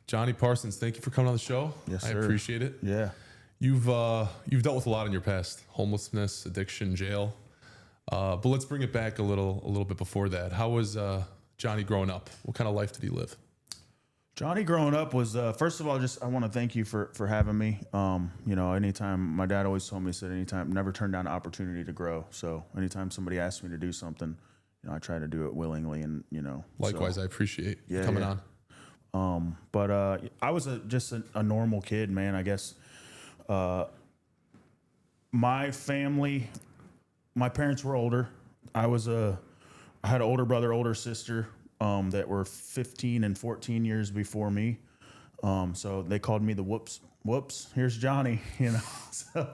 Jonnie Parsons, thank you for coming on the show. Yes, I sir. appreciate it. Yeah. You've dealt with a lot in your past: homelessness, addiction, jail. But let's bring it back a little bit before that. How was Jonnie growing up? What kind of life did he live? Jonnie growing up was, first of all, I want to thank you for having me. Anytime, my dad always told me, he said, anytime, never turn down an opportunity to grow. So anytime somebody asks me to do something, I try to do it willingly. And, Likewise, I appreciate you coming on. But I was just a normal kid, man. I guess my family, my parents were older. I had an older brother, older sister that were 15 and 14 years before me. So they called me the whoops, here's Jonnie, So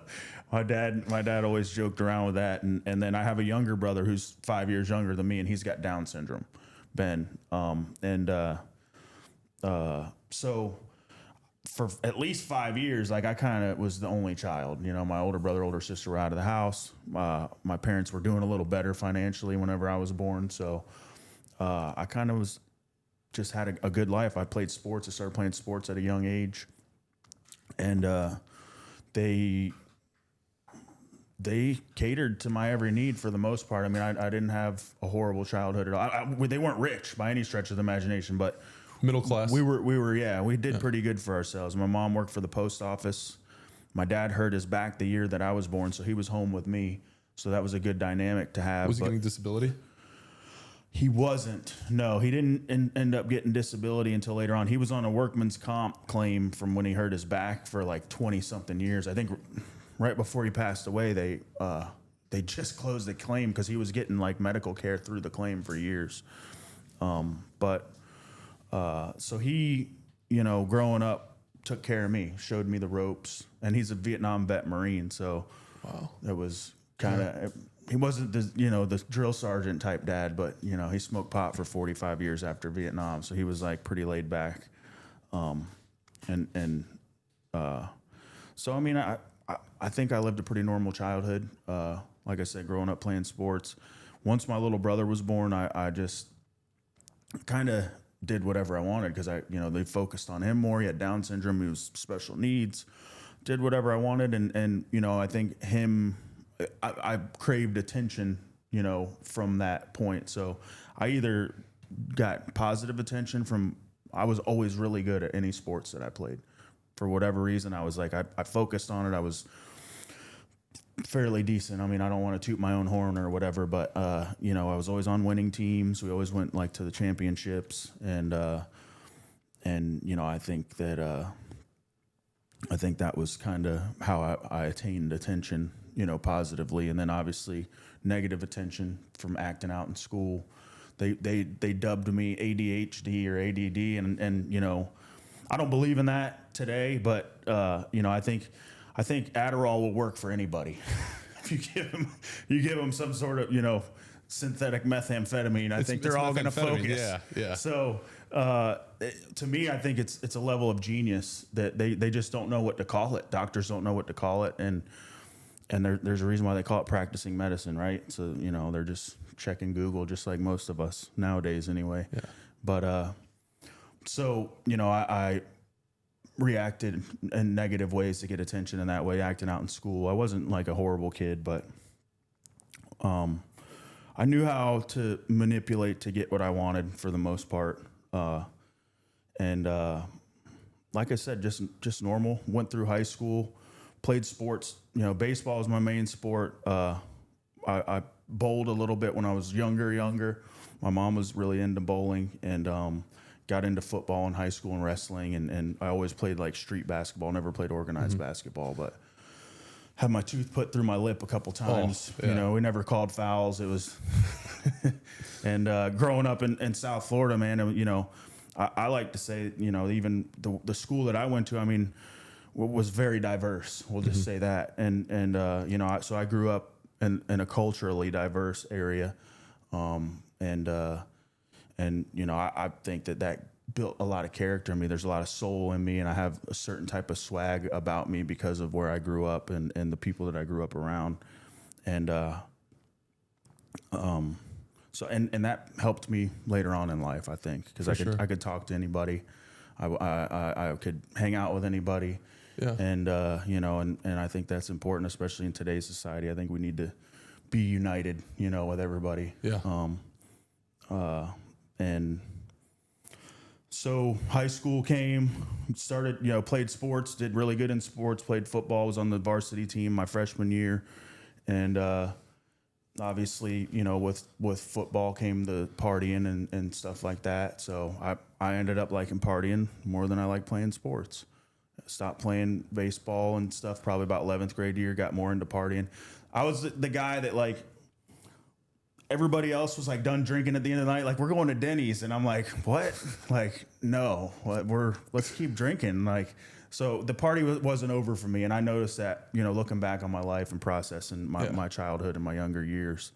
my dad always joked around with that. And then I have a younger brother who's 5 years younger than me, and he's got Down syndrome, Ben. So for at least 5 years, like, I kind of was the only child. My older brother, older sister were out of the house. My parents were doing a little better financially whenever I was born. So I kind of just had a good life. I played sports. I started playing sports at a young age. And they catered to my every need for the most part. I mean, I didn't have a horrible childhood at all. They weren't rich by any stretch of the imagination, but middle class. We did pretty good for ourselves. My mom worked for the post office. My dad hurt his back the year that I was born, so he was home with me. So that was a good dynamic to have. Was he getting disability? He wasn't. No, he didn't end up getting disability until later on. He was on a workman's comp claim from when he hurt his back for like 20-something years. I think right before he passed away, they just closed the claim because he was getting like medical care through the claim for years. So he, growing up, took care of me, showed me the ropes, and he's a Vietnam vet Marine. So wow, that was kind of, he wasn't the drill sergeant type dad, but he smoked pot for 45 years after Vietnam. So he was like pretty laid back. So, I mean, I think I lived a pretty normal childhood. Like I said, growing up playing sports. Once my little brother was born, I just kind of did whatever I wanted because they focused on him more. He had Down syndrome. He was special needs. Did whatever I wanted, and I think I craved attention, from that point. So I either got positive attention from. I was always really good at any sports that I played. For whatever reason, I was like I focused on it. I was fairly decent. I mean, I don't want to toot my own horn or whatever, but I was always on winning teams. We always went like to the championships, and I think that was kind of how I attained attention, positively, and then obviously negative attention from acting out in school. They dubbed me ADHD or ADD, and I don't believe in that today, but I think Adderall will work for anybody. If you give them some sort of, synthetic methamphetamine, I think they're all going to focus. Yeah. So to me, I think it's a level of genius that they just don't know what to call it. Doctors don't know what to call it. And there's a reason why they call it practicing medicine, right? So, they're just checking Google just like most of us nowadays anyway. Yeah. But I reacted in negative ways to get attention in that way, acting out in school. I wasn't like a horrible kid, but I knew how to manipulate to get what I wanted for the most part. Like I said, just normal. Went through high school, played sports. Baseball was my main sport. I bowled a little bit when I was younger. My mom was really into bowling, and got into football in high school and wrestling, and I always played like street basketball, never played organized basketball, but had my tooth put through my lip a couple times. Oh, yeah. We never called fouls. It was, and growing up in South Florida, man, I like to say, even the school that I went to, I mean, was very diverse. We'll just say that. So I grew up in a culturally diverse area. I think that built a lot of character in me. There's a lot of soul in me, and I have a certain type of swag about me because of where I grew up and the people that I grew up around. So that helped me later on in life, I think, because I could talk to anybody I could hang out with anybody. Yeah. And, and I think that's important, especially in today's society. I think we need to be united, with everybody. Yeah. And so high school came, started, played sports, did really good in sports, played football, was on the varsity team my freshman year. And, obviously, with football came the partying and stuff like that. So I ended up liking partying more than I like playing sports. Stopped playing baseball and stuff probably about 11th grade year, got more into partying. I was the guy that, like, everybody else was like done drinking at the end of the night. Like, we're going to Denny's. And I'm like, what? Like, no, let's keep drinking. Like, so the party wasn't over for me. And I noticed that, looking back on my life and processing my childhood and my younger years.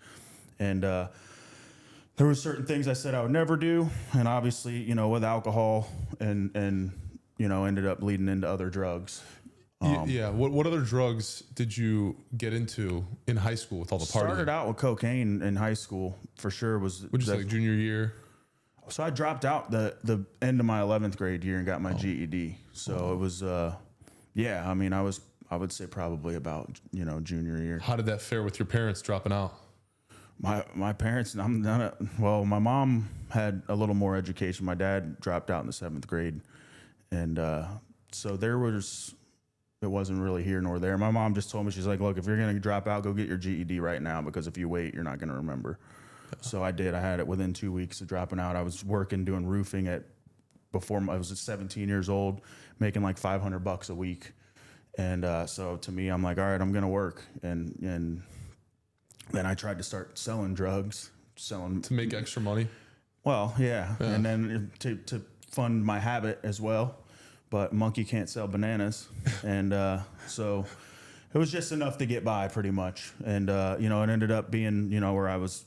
And, there were certain things I said I would never do. And obviously, with alcohol and ended up leading into other drugs. Yeah. What other drugs did you get into in high school with all the partying? Started out with cocaine in high school for sure. Would you say like junior year? So I dropped out the end of my 11th grade year and got my GED. So it was, I mean, I would say probably about, junior year. How did that fare with your parents dropping out? My parents, my mom had a little more education. My dad dropped out in the 7th grade. And so it wasn't really here nor there. My mom just told me, she's like, look, if you're going to drop out, go get your GED right now, because if you wait, you're not going to remember. So I did. I had it within 2 weeks of dropping out. I was working, doing roofing before I was 17 years old, making like $500 a week. And so to me, I'm like, all right, I'm going to work. And then I tried to start selling drugs, to make extra money. Well, yeah. And then to fund my habit as well. But monkey can't sell bananas. And so it was just enough to get by pretty much. And, it ended up being, where I was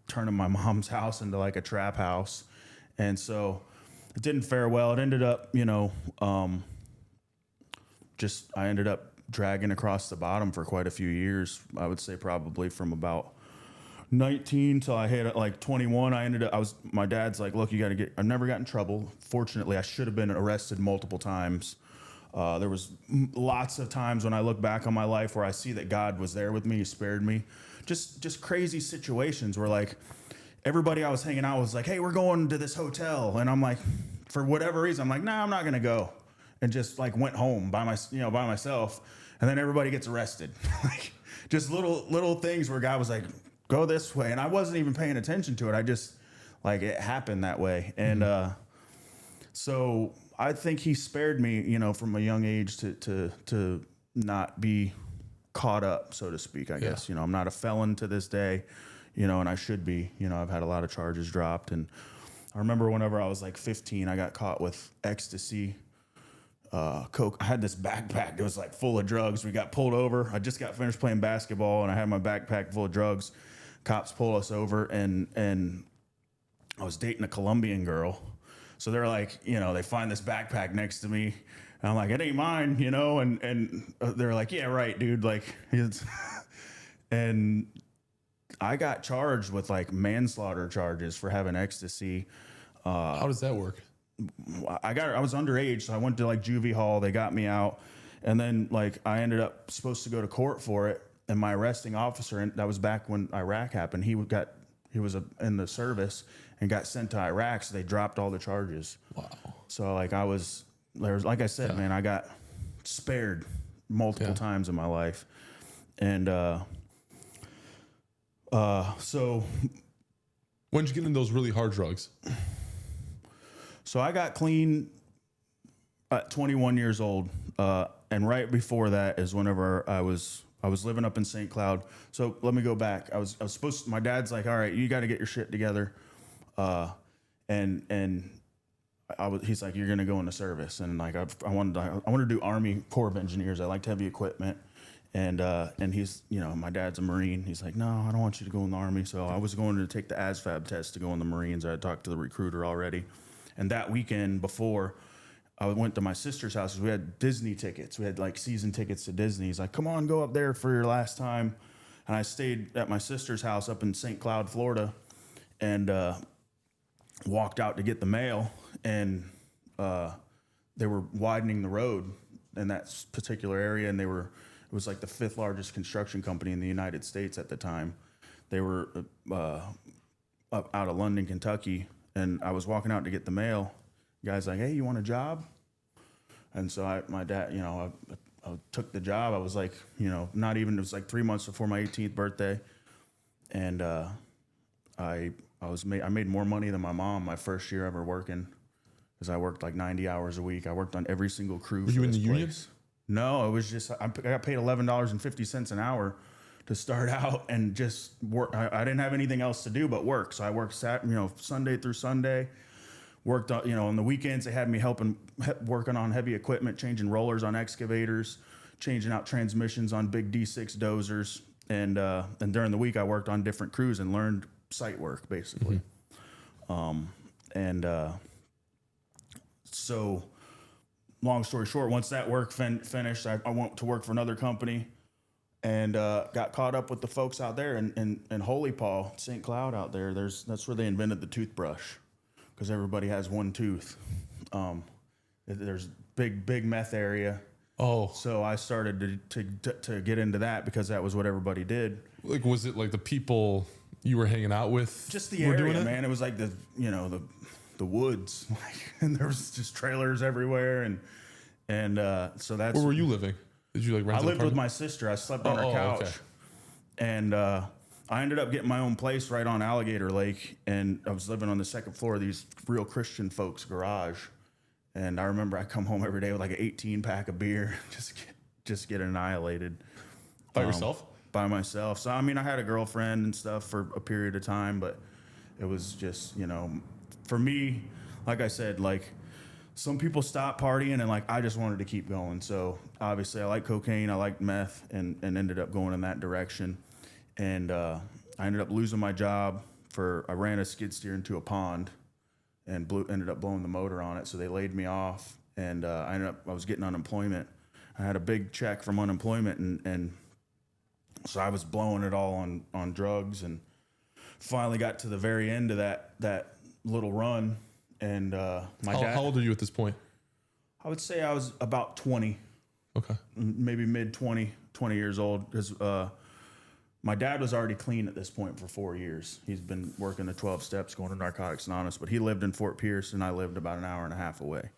turning my mom's house into like a trap house. And so it didn't fare well. It ended up, I ended up dragging across the bottom for quite a few years. I would say probably from about 19 till I hit like 21. My dad's like, look, I've never got in trouble. Fortunately, I should have been arrested multiple times. There was lots of times when I look back on my life where I see that God was there with me. He spared me. Just crazy situations where like everybody I was hanging out with was like, hey, we're going to this hotel. And I'm like, for whatever reason, I'm like, nah, I'm not going to go. And just like went home by myself. And then everybody gets arrested. Like just little things where God was like, go this way. And I wasn't even paying attention to it. I just like it happened that way. And so I think he spared me, from a young age to not be caught up, so to speak, I guess. I'm not a felon to this day, and I should be. I've had a lot of charges dropped. And I remember whenever I was like 15, I got caught with ecstasy, coke. I had this backpack that was like full of drugs. We got pulled over. I just got finished playing basketball and I had my backpack full of drugs. Cops pull us over and I was dating a Colombian girl. So they're like, they find this backpack next to me. And I'm like, it ain't mine, and they're like, yeah, right, dude. Like, and I got charged with like manslaughter charges for having ecstasy. How does that work? I was underage, so I went to like juvie hall. They got me out, and then like I ended up supposed to go to court for it. And my arresting officer, and that was back when Iraq happened. He was in the service and got sent to Iraq, so they dropped all the charges. Wow. So like like I said, man, I got spared multiple times in my life, and so when did you get into those really hard drugs? So I got clean at 21 years old, and right before that is whenever I was living up in St. Cloud. So let me go back. I was supposed to, my dad's like, all right, you got to get your shit together. He's like, you're going to go into service. And like, I wanted to do Army Corps of Engineers. I liked heavy equipment. And he's, my dad's a Marine. He's like, no, I don't want you to go in the Army. So I was going to take the ASVAB test to go in the Marines. I had talked to the recruiter already. And that weekend before, I went to my sister's house. We had Disney tickets. We had like season tickets to Disney. He's like, come on, go up there for your last time. And I stayed at my sister's house up in St. Cloud, Florida, and walked out to get the mail. And they were widening the road in that particular area, and it was like the 5th largest construction company in the United States at the time. They were up out of London, Kentucky, and I was walking out to get the mail. The guy's like, "Hey, you want a job?" And so my dad, I took the job. I was like, not even, it was like 3 months before my 18th birthday. And I made more money than my mom my first year ever working, because I worked like 90 hours a week. I worked on every single crew. Were you in the union? No, it was just, I got paid $11.50 an hour to start out and just work. I didn't have anything else to do but work. So I worked Sunday through Sunday. Worked on, on the weekends, they had me working on heavy equipment, changing rollers on excavators, changing out transmissions on big D6 dozers. And during the week, I worked on different crews and learned site work, basically. So long story short, once that work finished, I went to work for another company and got caught up with the folks out there in Holy Paul, St. Cloud out there. That's where they invented the toothbrush, because everybody has one tooth. There's big meth area. Oh, so I started to get into that because that was what everybody did. Like, was it like the people you were hanging out with? Just the area, man. It was like the woods, and there was just trailers everywhere, and so that's. Where were you living? Did you like rent? I lived with my sister. I slept on her couch, okay. And I ended up getting my own place right on Alligator Lake, and I was living on the 2nd floor of these real Christian folks' garage. And I remember I come home every day with like an 18-pack of beer, just get annihilated. By yourself? By myself. So I mean, I had a girlfriend and stuff for a period of time, but it was just, for me, like I said, like some people stop partying and like I just wanted to keep going. So obviously I like cocaine, I like meth, and ended up going in that direction. And I ended up losing my job I ran a skid steer into a pond and ended up blowing the motor on it. So they laid me off, and I was getting unemployment. I had a big check from unemployment, and so I was blowing it all on drugs, and finally got to the very end of that little run. And how old are you at this point? I would say I was about 20. Okay. Maybe mid 20 years old, because my dad was already clean at this point for 4 years. He's been working the 12 steps, going to Narcotics Anonymous, but he lived in Fort Pierce, and I lived about an hour and a half away.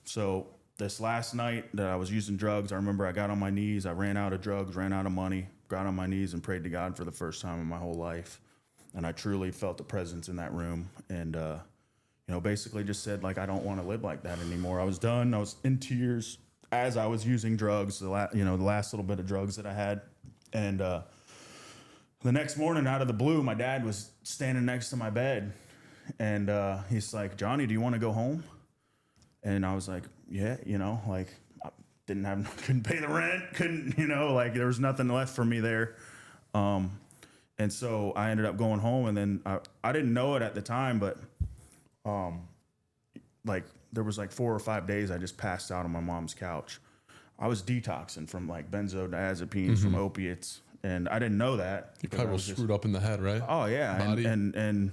So this last night that I was using drugs, I remember I got on my knees. I ran out of drugs, ran out of money, got on my knees and prayed to God for the first time in my whole life. And I truly felt the presence in that room, and basically just said, like, I don't want to live like that anymore. I was done. I was in tears as I was using drugs, the last little bit of drugs that I had. And the next morning, out of the blue, my dad was standing next to my bed, and he's like, "Johnny, do you want to go home?" And I was like, "Yeah," I couldn't pay the rent, there was nothing left for me there. And so I ended up going home, and then I didn't know it at the time, but there was like 4 or 5 days I just passed out on my mom's couch. I was detoxing from like benzodiazepines, from opiates. And I didn't know that. You probably were screwed up in the head, right? Oh yeah, and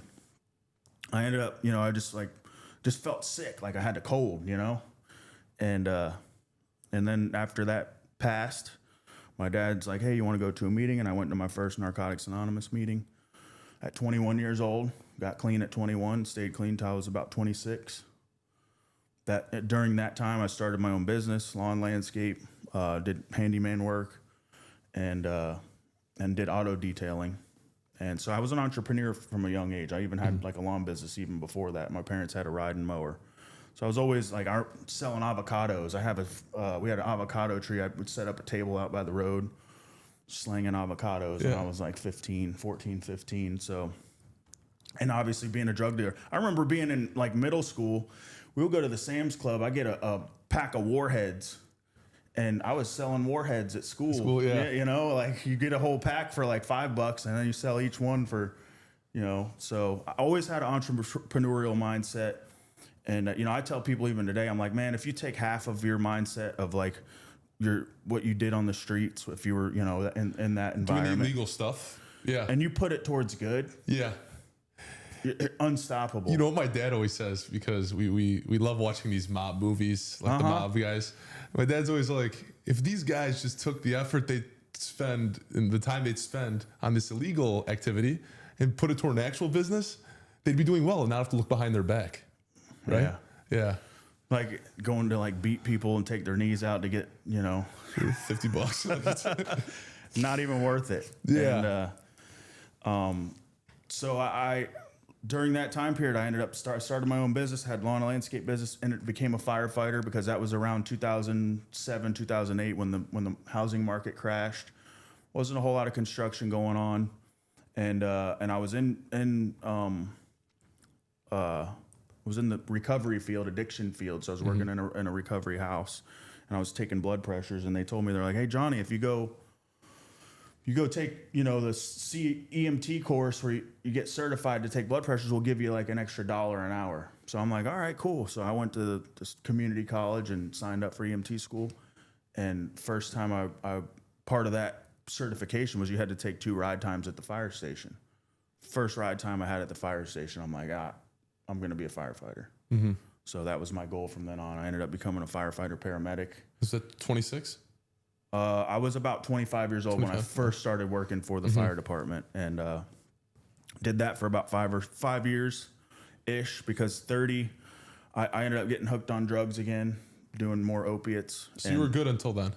I ended up, I just felt sick, like I had a cold, and then after that passed, my dad's like, "Hey, you want to go to a meeting?" And I went to my first Narcotics Anonymous meeting at 21 years old. Got clean at 21, stayed clean till I was about 26. During that time, I started my own business, lawn landscape, did handyman work, and did auto detailing. And so I was an entrepreneur from a young age. I even had like a lawn business even before that. My parents had a riding mower. So I was always like selling avocados. We had an avocado tree. I would set up a table out by the road, slinging avocados when I was like 14, 15. So, and obviously being a drug dealer. I remember being in like middle school, we would go to the Sam's Club. I get a pack of Warheads. And I was selling Warheads at school. Yeah. You get a whole pack for like $5, and then you sell each one for, So I always had an entrepreneurial mindset, and I tell people even today, I'm like, man, if you take half of your mindset of like what you did on the streets, if you were, in that environment, doing illegal stuff, and you put it towards good, unstoppable. You know what my dad always says, because we love watching these mob movies, like the mob guys. My dad's always like, if these guys just took the effort they spend and the time they'd spend on this illegal activity and put it toward an actual business, they'd be doing well and not have to look behind their back. Right? Yeah. Like going to like beat people and take their knees out to get, $50. not even worth it. Yeah. And so I during that time period, I ended up started my own business, had lawn and landscape business, and it became a firefighter because that was around 2007, 2008 when the housing market crashed. Wasn't a whole lot of construction going on, and I was in the recovery field, addiction field. So I was working in a recovery house, and I was taking blood pressures, and they told me, they're like, "Hey, Johnny, if you go take, the EMT course where you get certified to take blood pressures, we'll give you like an extra $1 an hour." So I'm like, all right, cool. So I went to this community college and signed up for EMT school. And first time I part of that certification was you had to take 2 ride times at the fire station. First ride time I had at the fire station, I'm like, I'm going to be a firefighter. So that was my goal from then on. I ended up becoming a firefighter paramedic. Was that 26? I was about 25 years old when I first started working for the fire department, and did that for about 5 years ish, because 30, I ended up getting hooked on drugs again, doing more opiates. So you were good until then.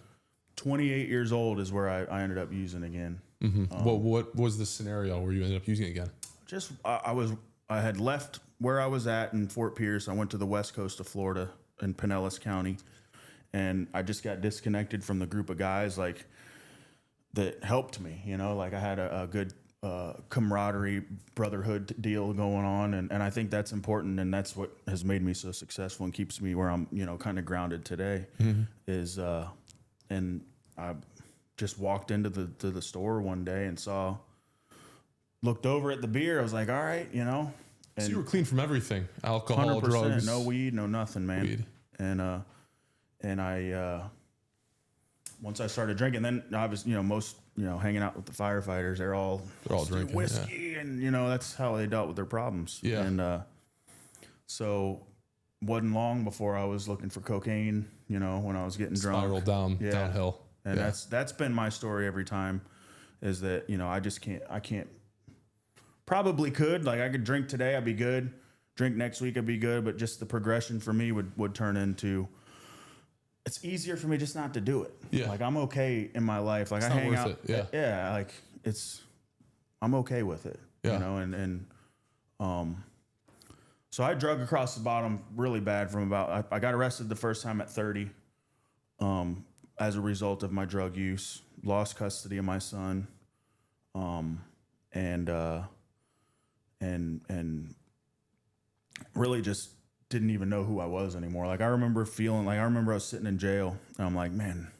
28 years old is where I ended up using again. What was the scenario where you ended up using it again? Just I had left where I was at in Fort Pierce. I went to the west coast of Florida in Pinellas County. And I just got disconnected from the group of guys like that helped me, like I had a good camaraderie, brotherhood deal going on. And I think that's important. And that's what has made me so successful and keeps me where I'm, kind of grounded today is, and I just walked into the store one day and looked over at the beer. I was like, all right, And so you were clean from everything, alcohol, 100%, drugs. no weed, no nothing, man. Weed. And I, once I started drinking, then I was, most, hanging out with the firefighters, they're all drinking whiskey, and that's how they dealt with their problems. Yeah. And so wasn't long before I was looking for cocaine. When I was getting drunk, Spiral downhill. And that's been my story every time, is that I can't. Probably could, like I could drink today, I'd be good. Drink next week, I'd be good. But just the progression for me would turn into. It's easier for me just not to do it. Yeah. Like I'm okay in my life. Like I hang out. Yeah. Like I'm okay with it. Yeah. So I drug across the bottom really bad from I got arrested the first time at 30, as a result of my drug use, lost custody of my son. And really just didn't even know who I was anymore. Like I remember I was sitting in jail and I'm like, man,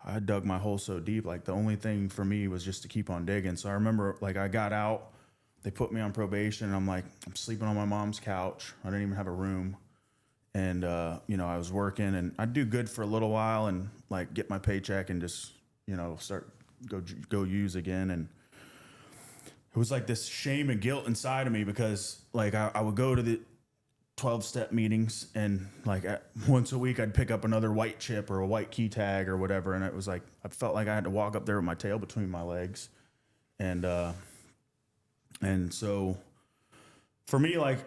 I dug my hole so deep. Like the only thing for me was just to keep on digging. So I remember like I got out, they put me on probation, and I'm like, I'm sleeping on my mom's couch. I didn't even have a room. And, I was working, and I'd do good for a little while and like get my paycheck and just, start go use again. And it was like this shame and guilt inside of me, because like I would go to the 12-step meetings, and like once a week I'd pick up another white chip or a white key tag or whatever. And it was like, I felt like I had to walk up there with my tail between my legs. And so for me, like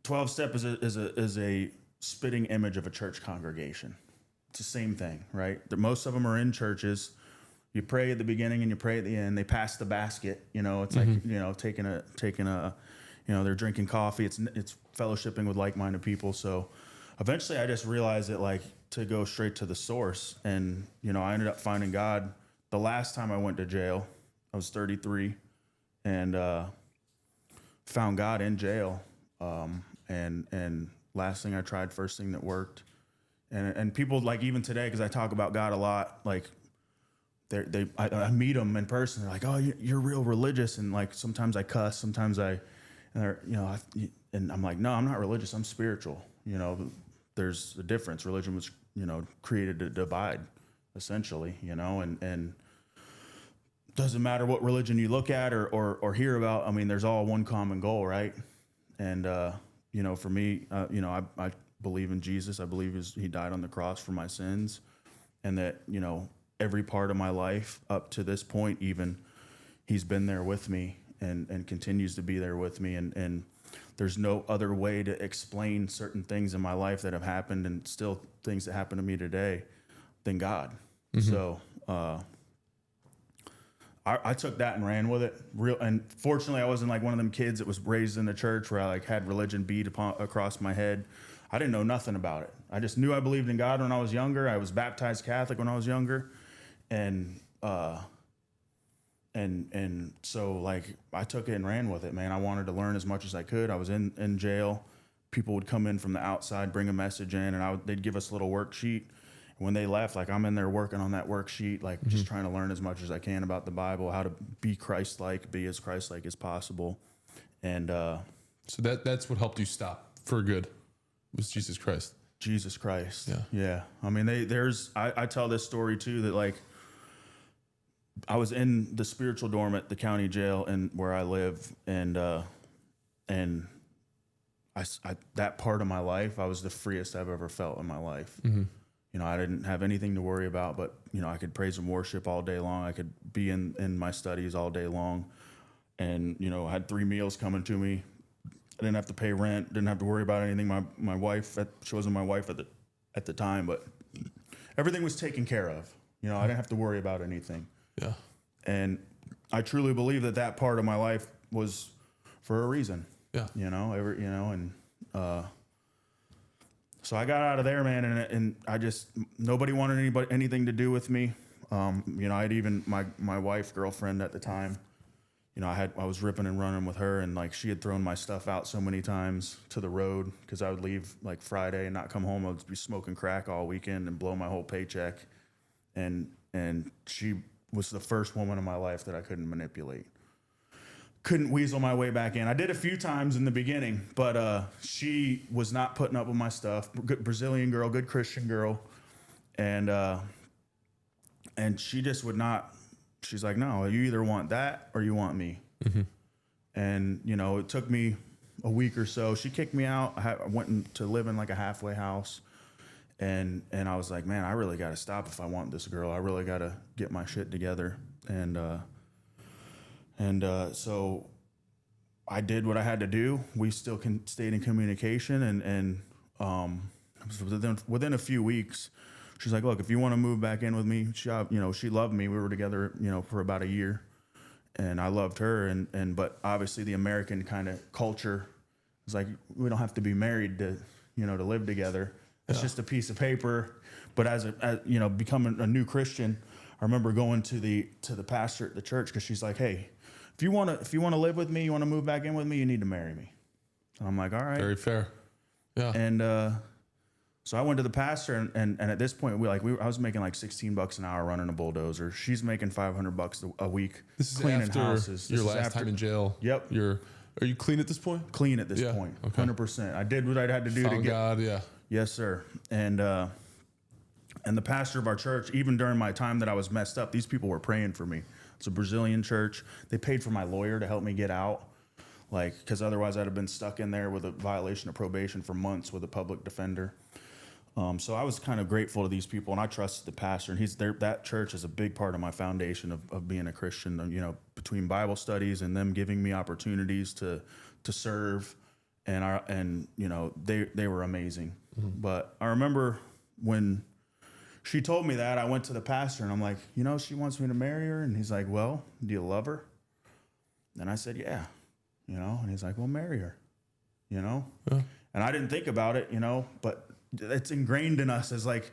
12-step is a spitting image of a church congregation. It's the same thing, right? Most of them are in churches. You pray at the beginning and you pray at the end. They pass the basket, it's like, taking a, they're drinking coffee. It's fellowshipping with like-minded people. So eventually I just realized that like to go straight to the source. And, I ended up finding God the last time I went to jail. I was 33 and, found God in jail. And last thing I tried, first thing that worked. And people like even today, cause I talk about God a lot, like, I meet them in person. They're like, "Oh, you're real religious," and like sometimes I cuss, sometimes and I'm like, "No, I'm not religious. I'm spiritual." There's a difference. Religion was, created to divide, essentially. And doesn't matter what religion you look at or hear about. I mean, there's all one common goal, right? And, you know, for me, you know, I believe in Jesus. I believe he died on the cross for my sins, and that, you know, every part of my life up to this point, even, he's been there with me and continues to be there with me. And there's no other way to explain certain things in my life that have happened and still things that happen to me today than God. So, I took that and ran with it. And fortunately, I wasn't like one of them kids that was raised in the church where I like had religion beat across my head. I didn't know nothing about it. I just knew I believed in God when I was younger. I was baptized Catholic when I was younger, and so like I took it and ran with it, man. I wanted to learn as much as I could. I was in jail. People would come in from the outside, bring a message in, and they'd give us a little worksheet. When they left, like I'm in there working on that worksheet, like just trying to learn as much as I can about the Bible, how to be Christ-like, be as Christ-like as possible. And so that's what helped you stop for good, was Jesus Christ. Jesus Christ. Yeah. Yeah. I mean, I tell this story too, that like I was in the spiritual dorm at the county jail and where I live. And I that part of my life, I was the freest I've ever felt in my life. You know, I didn't have anything to worry about, but, you know, I could praise and worship all day long. I could be in my studies all day long. And, you know, I had 3 meals coming to me. I didn't have to pay rent, didn't have to worry about anything. My wife, she wasn't my wife at the time, but everything was taken care of. You know, I didn't have to worry about anything. Yeah. And I truly believe that part of my life was for a reason. Yeah. You know, so I got out of there, man, and I just, nobody wanted anything to do with me. You know, I had even my wife, girlfriend at the time, you know, I was ripping and running with her, and like she had thrown my stuff out so many times to the road because I would leave like Friday and not come home. I would be smoking crack all weekend and blow my whole paycheck. And she was the first woman in my life that I couldn't manipulate. Couldn't weasel my way back in. I did a few times in the beginning, but she was not putting up with my stuff. Good Brazilian girl, good Christian girl, and she just would not. She's like, no, you either want that or you want me. And you know, it took me a week or so. She kicked me out. I went to live in like a halfway house, and I was like, man, I really got to stop if I want this girl. I really got to get my shit together. And so I did what I had to do. We still stayed in communication, and within a few weeks, she's like, look, if you want to move back in with me, she loved me. We were together, you know, for about a year, and I loved her. But obviously the American kind of culture is like, we don't have to be married to live together. It's just a piece of paper. But as you know, becoming a new Christian, I remember going to the pastor at the church, because she's like, hey, if you want to live with me, you want to move back in with me, you need to marry me. And I'm like, all right. Very fair. Yeah. And so I went to the pastor, and at this point, I was making like $16 an hour running a bulldozer. She's making $500 a week. This is cleaning after houses. your last time in jail. Yep. Are you clean at this point? Clean at this point. Okay. 100%. I did what I had to do to get God. Yeah. Yes, sir. And the pastor of our church, even during my time that I was messed up, these people were praying for me. It's a Brazilian church. They paid for my lawyer to help me get out, like, because otherwise I'd have been stuck in there with a violation of probation for months with a public defender. So I was kind of grateful to these people, and I trusted the pastor. And that church is a big part of my foundation of being a Christian. You know, between Bible studies and them giving me opportunities to serve, and you know, they were amazing. But I remember when she told me that, I went to the pastor and I'm like, you know, she wants me to marry her. And he's like, well, do you love her? And I said, yeah, you know, and he's like, well, marry her, you know? Yeah. And I didn't think about it, you know, but it's ingrained in us as like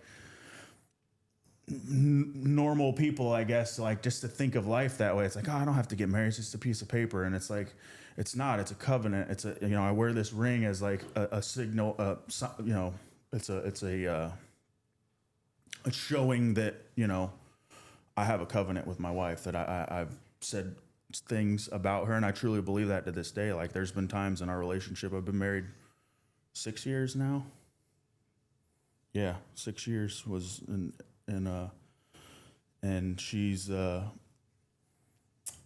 normal people, I guess, like just to think of life that way. It's like, oh, I don't have to get married. It's just a piece of paper. And it's like, it's not, it's a covenant. It's you know, I wear this ring as like a signal, you know, it's a showing that, you know, I have a covenant with my wife, that I've said things about her, and I truly believe that to this day. Like, there's been times in our relationship, I've been married 6 years now. Yeah, 6 years was and she's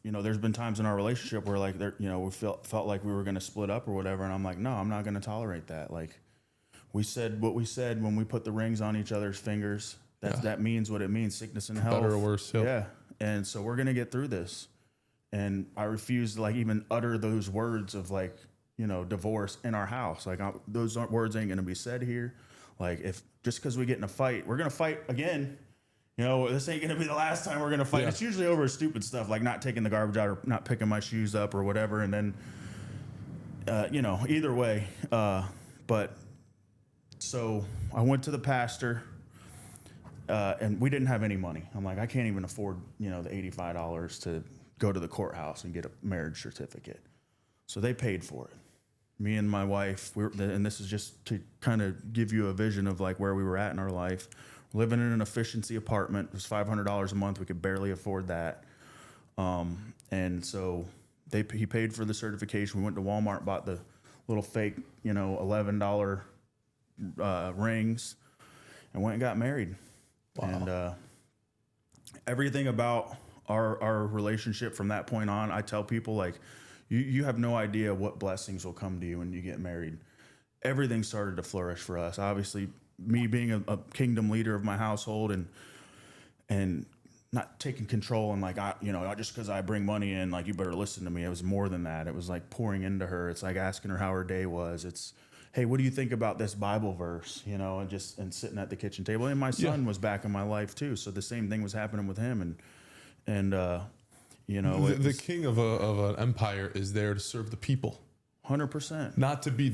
there's been times in our relationship where like we felt like we were going to split up or whatever. And I'm like, no, I'm not going to tolerate that. Like we said what we said when we put the rings on each other's fingers. That means what it means, sickness and health. Better or worse. Yep. Yeah. And so we're going to get through this. And I refuse to like even utter those words of like, divorce in our house. Like those words ain't going to be said here. Like if just because we get in a fight, we're going to fight again. This ain't going to be the last time we're going to fight. Yeah. It's usually over stupid stuff like not taking the garbage out or not picking my shoes up or whatever. And then, either way. But so I went to the pastor and we didn't have any money. I'm like, I can't even afford, the $85 to go to the courthouse and get a marriage certificate. So they paid for it. Me and my wife, and this is just to kind of give you a vision of like where we were at in our life. Living in an efficiency apartment, it was $500 a month. We could barely afford that. And so he paid for the certification. We went to Walmart, bought the little fake, $11 rings, and went and got married. Wow. And everything about our relationship from that point on, I tell people like, you have no idea what blessings will come to you when you get married. Everything started to flourish for us. Obviously, me being a kingdom leader of my household and not taking control and like, just because I bring money in, like, you better listen to me. It was more than that. It was like pouring into her. It's like asking her how her day was. It's, hey, what do you think about this Bible verse? And sitting at the kitchen table. And my son was back in my life too. So the same thing was happening with him. The king of an empire is there to serve the people. 100%. Not to be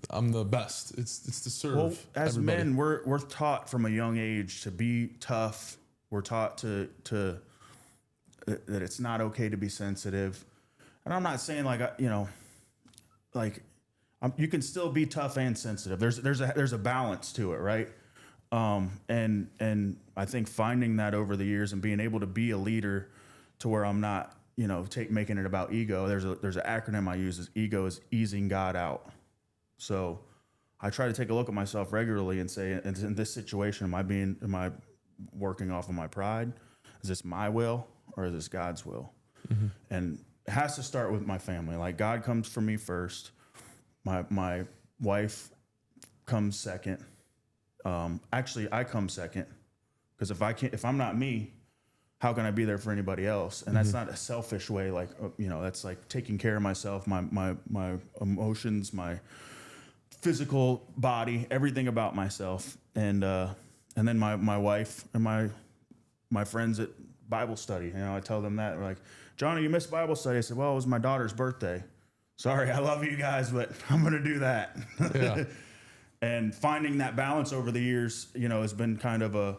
I'm the best. It's to serve. Well, as everybody. Men, we're taught from a young age to be tough. We're taught to that it's not okay to be sensitive. And I'm not saying you can still be tough and sensitive. There's a balance to it, right? And I think finding that over the years and being able to be a leader to where I'm not, making it about ego. There's an acronym I use. Ego is easing God out. So I try to take a look at myself regularly and say, in this situation, am I working off of my pride? Is this my will or is this God's will? Mm-hmm. And it has to start with my family. Like God comes for me first. My wife comes second. Actually, I come second because if I'm not me, how can I be there for anybody else? And that's not a selfish way. Like, that's like taking care of myself, my emotions, my physical body, everything about myself. And then my wife and my friends at Bible study, I tell them that. They're like, Johnny, you missed Bible study. I said, well, it was my daughter's birthday. Sorry, I love you guys, but I'm going to do that. Yeah. And finding that balance over the years, has been kind of a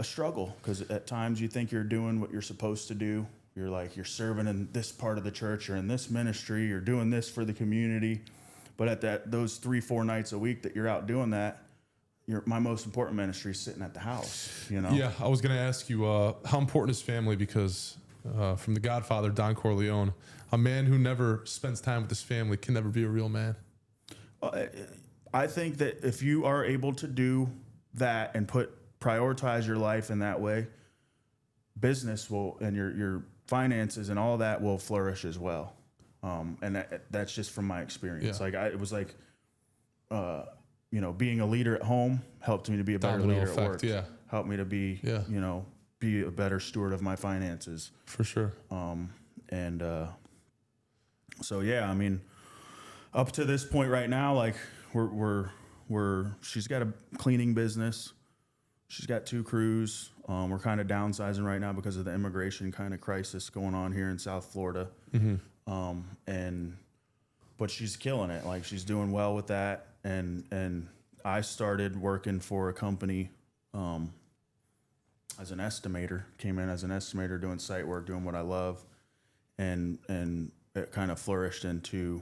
struggle, because at times you think you're doing what you're supposed to do. You're serving in this part of the church or in this ministry, you're doing this for the community. But at those 3-4 nights a week that you're out doing that, my most important ministry is sitting at the house, Yeah, I was going to ask you, how important is family? Because from The Godfather, Don Corleone, a man who never spends time with his family can never be a real man. I think that if you are able to do that and prioritize your life in that way, business will, and your finances and all that will flourish as well. And that's just from my experience. Yeah. It was like, being a leader at home helped me to be a better leader at work. Yeah. Helped me to be, be a better steward of my finances. For sure. So yeah, I mean, up to this point right now, like she's got a cleaning business. She's got 2 crews. We're kind of downsizing right now because of the immigration kind of crisis going on here in South Florida. Mm-hmm. But she's killing it. Like, she's doing well with that. And I started working for a company as an estimator. Came in as an estimator, doing site work, doing what I love, and it kind of flourished into,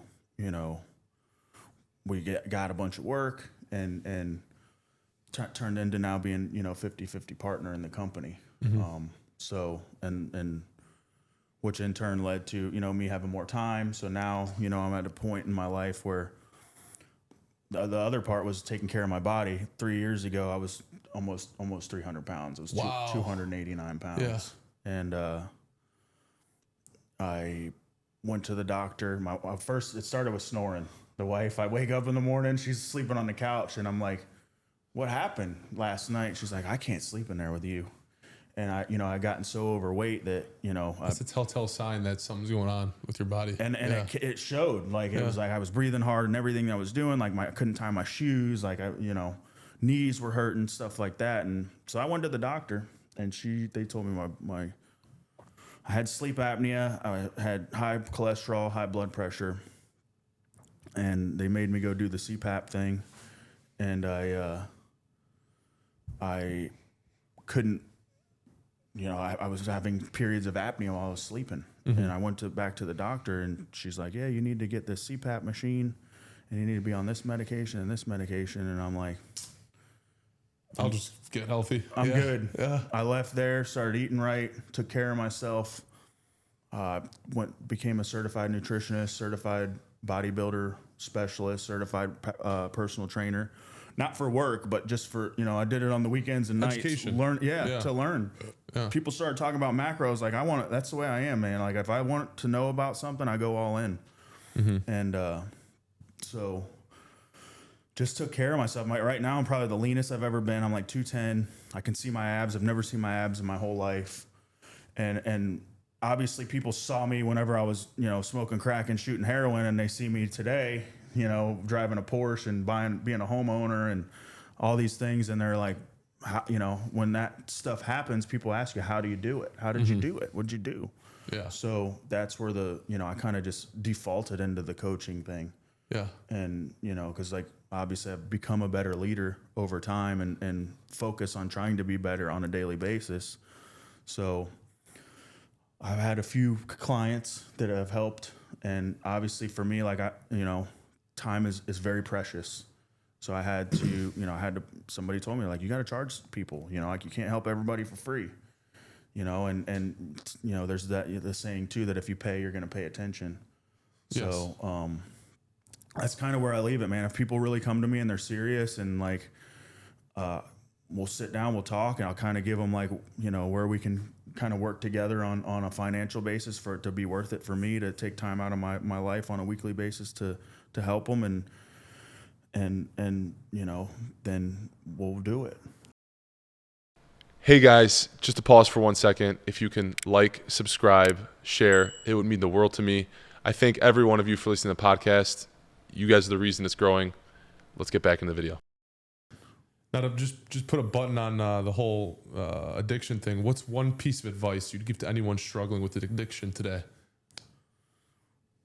we got a bunch of work and turned into now being, 50-50 partner in the company. Mm-hmm. And which in turn led to, me having more time. So now, I'm at a point in my life where the other part was taking care of my body. 3 years ago, I was almost 300 pounds. I was 289 pounds. Yeah. and I went to the doctor. First, it started with snoring. The wife, I wake up in the morning, she's sleeping on the couch, and I'm like, what happened last night? She's like, I can't sleep in there with you. And I gotten so overweight that, that's a telltale sign that something's going on with your body. And it showed, like, it was like I was breathing hard and everything I was doing, like I couldn't tie my shoes, like knees were hurting, stuff like that. And so I went to the doctor, and they told me I had sleep apnea, I had high cholesterol, high blood pressure, and they made me go do the CPAP thing. And I couldn't, I was having periods of apnea while I was sleeping. And I went back to the doctor, and she's like, yeah, you need to get this CPAP machine, and you need to be on this medication and this medication. And I'm like, I'll just get healthy. I'm good. Yeah. I left there, started eating right, took care of myself, became a certified nutritionist, certified bodybuilder specialist, certified personal trainer. Not for work, but just for, I did it on the weekends and nights. Education. To learn. Yeah. People started talking about macros. Like, that's the way I am, man. Like, if I want to know about something, I go all in. And so just took care of myself. Right now, I'm probably the leanest I've ever been. I'm like 210. I can see my abs. I've never seen my abs in my whole life. And obviously, people saw me whenever I was, smoking crack and shooting heroin, and they see me today, driving a Porsche and being a homeowner and all these things. And they're like, when that stuff happens, people ask you, how do you do it? How did you do it? What'd you do? Yeah. So that's where I kind of just defaulted into the coaching thing. Yeah. And, cause like, obviously I've become a better leader over time and focus on trying to be better on a daily basis. So I've had a few clients that have helped. And obviously for me, like time is very precious. So I had to, somebody told me, like, you got to charge people, like you can't help everybody for free, and there's the saying too, that if you pay, you're going to pay attention. Yes. So, that's kind of where I leave it, man. If people really come to me and they're serious and like, we'll sit down, we'll talk, and I'll kind of give them like, where we can kind of work together on a financial basis for it to be worth it for me to take time out of my life on a weekly basis to help them. And then we'll do it. Hey guys, just to pause for 1 second. If you can like, subscribe, share, it would mean the world to me. I thank every one of you for listening to the podcast. You guys are the reason it's growing. Let's get back in the video. Now to just put a button on the whole addiction thing. What's one piece of advice you'd give to anyone struggling with addiction today?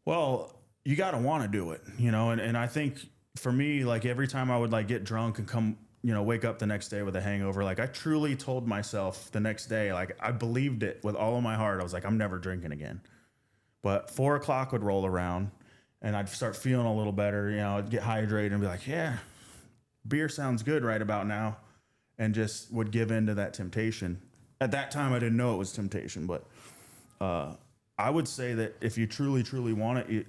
Well, you got to want to do it, and I think for me, like every time I would like get drunk and come, wake up the next day with a hangover, like I truly told myself the next day, like I believed it with all of my heart. I was like, I'm never drinking again. But 4 o'clock would roll around and I'd start feeling a little better, I'd get hydrated and be like, yeah, beer sounds good right about now. And just would give in to that temptation. At that time, I didn't know it was temptation, but I would say that if you truly, truly want it, you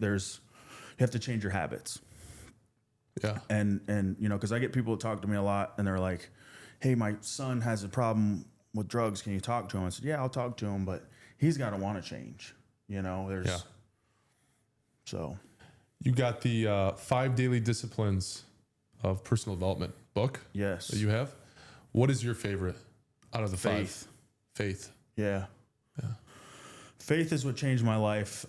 have to change your habits. Yeah. And because I get people that talk to me a lot and they're like, hey, my son has a problem with drugs. Can you talk to him? I said, yeah, I'll talk to him, but he's got to want to change. So. You got the 5 Daily Disciplines of Personal Development book. Yes. That you have. What is your favorite out of the 5? Faith. Yeah. Faith is what changed my life.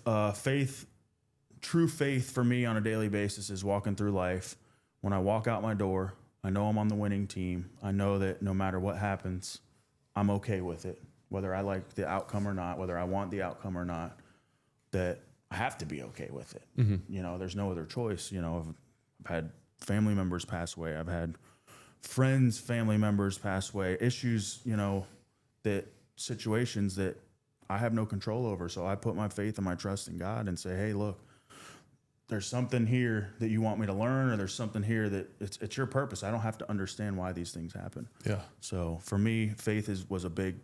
True faith for me on a daily basis is walking through life. When I walk out my door, I know I'm on the winning team. I know that no matter what happens, I'm okay with it. Whether I like the outcome or not, whether I want the outcome or not, that I have to be okay with it. There's no other choice. I've had family members pass away. I've had friends, family members pass away, issues, that situations that I have no control over. So I put my faith and my trust in God and say, hey, look, there's something here that you want me to learn, or there's something here that it's your purpose. I don't have to understand why these things happen. Yeah. So for me, faith was a big,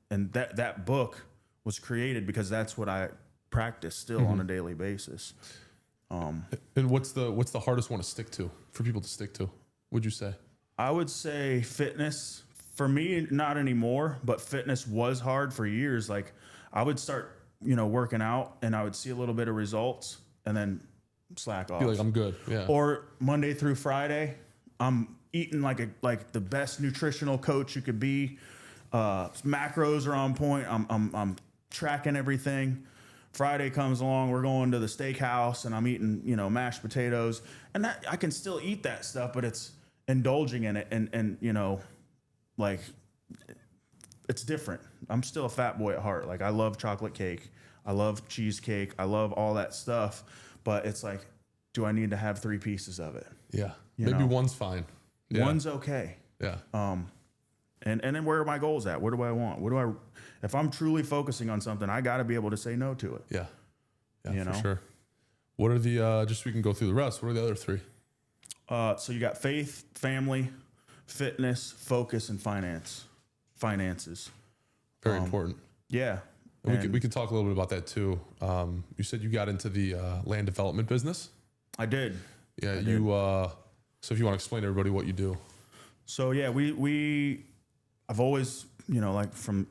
and that book was created because that's what I practice still on a daily basis. And what's the hardest one to stick to for people to stick to? Would you say? I would say fitness, For me, not anymore, but fitness was hard for years. Like I would start, working out and I would see a little bit of results and then slack off. Feel like I'm good. Yeah. Or Monday through Friday, I'm eating like the best nutritional coach you could be. Macros are on point. I'm tracking everything. Friday comes along, we're going to the steakhouse and I'm eating, mashed potatoes, and that I can still eat that stuff, but it's indulging in it. And, like it's different. I'm still a fat boy at heart. Like I love chocolate cake. I love cheesecake. I love all that stuff, but it's like, do I need to have 3 pieces of it? Yeah. Maybe one's fine. Yeah. One's okay. Yeah. And then where are my goals at? What do I want? If I'm truly focusing on something, I got to be able to say no to it. Yeah. Yeah, for sure. What are the, just so we can go through the rest, what are the other 3? So you got faith, family, fitness, focus, and finances. Very important. Yeah. And we could talk a little bit about that too. You said you got into the land development business. I did. Yeah. So if you want to explain to everybody what you do. So yeah, I've always, like from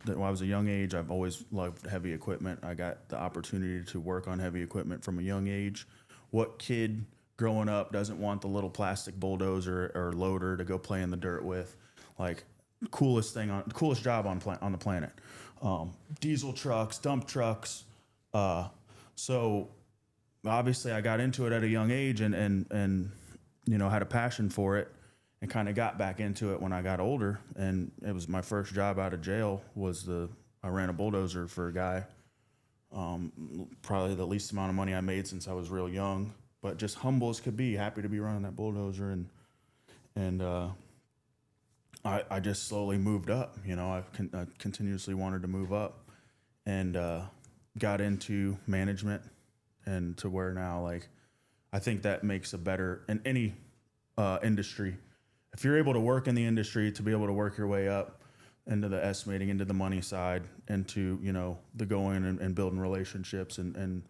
when I was a young age, I've always loved heavy equipment. I got the opportunity to work on heavy equipment from a young age. What kid growing up doesn't want the little plastic bulldozer or loader to go play in the dirt with? Like coolest job on the planet. Diesel trucks, dump trucks. So obviously I got into it at a young age and had a passion for it. And kind of got back into it when I got older, and it was my first job out of jail. I ran a bulldozer for a guy. Probably the least amount of money I made since I was real young, but just humble as could be. Happy to be running that bulldozer, and I just slowly moved up. I continuously wanted to move up, and got into management, and to where now, like, I think that makes a better in any industry. If you're able to work in the industry, to be able to work your way up into the estimating, into the money side, into, the going and building relationships and